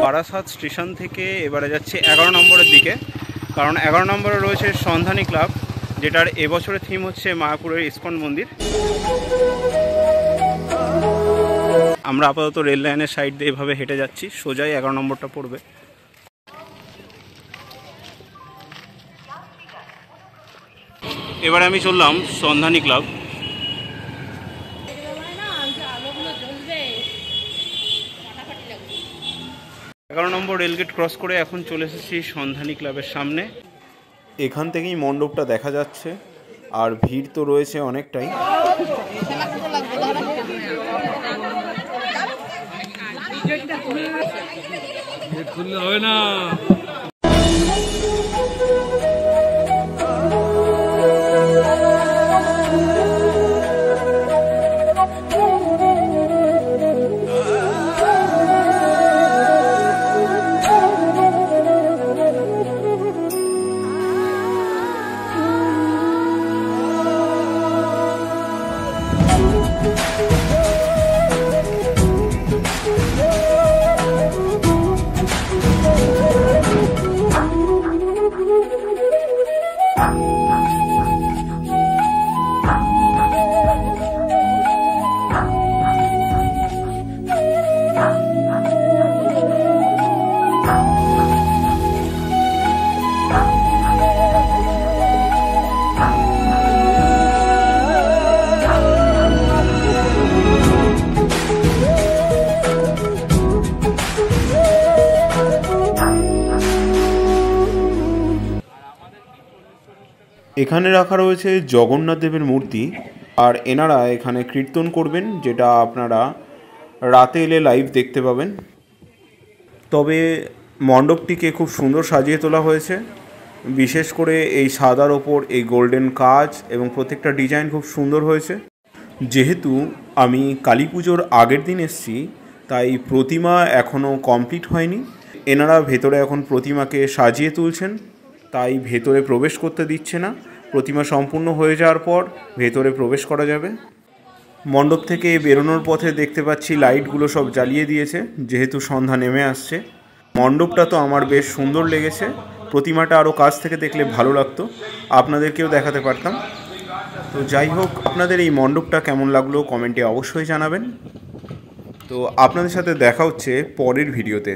Barasat station থেকে এবারে যাচ্ছি 11 নম্বরের দিকে, কারণ 11 নম্বরে রয়েছে সন্ধানী ক্লাব, যেটার এবছরের থিম হচ্ছে মায়াপুরের ইস্কন মন্দির। আমরা আপাতত রেল লাইনের সাইড দিয়ে এভাবে হেঁটে যাচ্ছি, সোজাই 11 নম্বরটা পড়বে। এবারে আমি চললাম সন্ধানী ক্লাব। 11 নম্বর রেলগেট ক্রস করে এখন চলে এসেছি সন্ধানী ক্লাবের সামনে। এখান থেকেই মণ্ডপটা দেখা যাচ্ছে, আর ভিড় তো রয়েছে অনেকটাই। হয় না। এখানে রাখা রয়েছে জগন্নাথ দেবের মূর্তি, আর এনারা এখানে কীর্তন করবেন, যেটা আপনারা রাতে এলে লাইভ দেখতে পাবেন। তবে মণ্ডপটিকে খুব সুন্দর সাজিয়ে তোলা হয়েছে, বিশেষ করে এই সাদার ওপর এই গোল্ডেন কাজ এবং প্রত্যেকটা ডিজাইন খুব সুন্দর হয়েছে। যেহেতু আমি কালী পুজোর আগের দিন এসেছি, তাই প্রতিমা এখনও কমপ্লিট হয়নি। এনারা ভেতরে এখন প্রতিমাকে সাজিয়ে তুলছেন, তাই ভেতরে প্রবেশ করতে দিচ্ছে না। প্রতিমা সম্পূর্ণ হয়ে যাওয়ার পর ভেতরে প্রবেশ করা যাবে। মণ্ডপ থেকে বেরোনোর পথে দেখতে পাচ্ছি লাইটগুলো সব জ্বালিয়ে দিয়েছে, যেহেতু সন্ধ্যা নেমে আসছে। মণ্ডপটা তো আমার বেশ সুন্দর লেগেছে, প্রতিমাটা আরও কাছ থেকে দেখলে ভালো লাগতো, আপনাদেরকেও দেখাতে পারতাম। তো যাই হোক, আপনাদের এই মণ্ডপটা কেমন লাগলো কমেন্টে অবশ্যই জানাবেন। তো আপনাদের সাথে দেখা হচ্ছে পরের ভিডিওতে।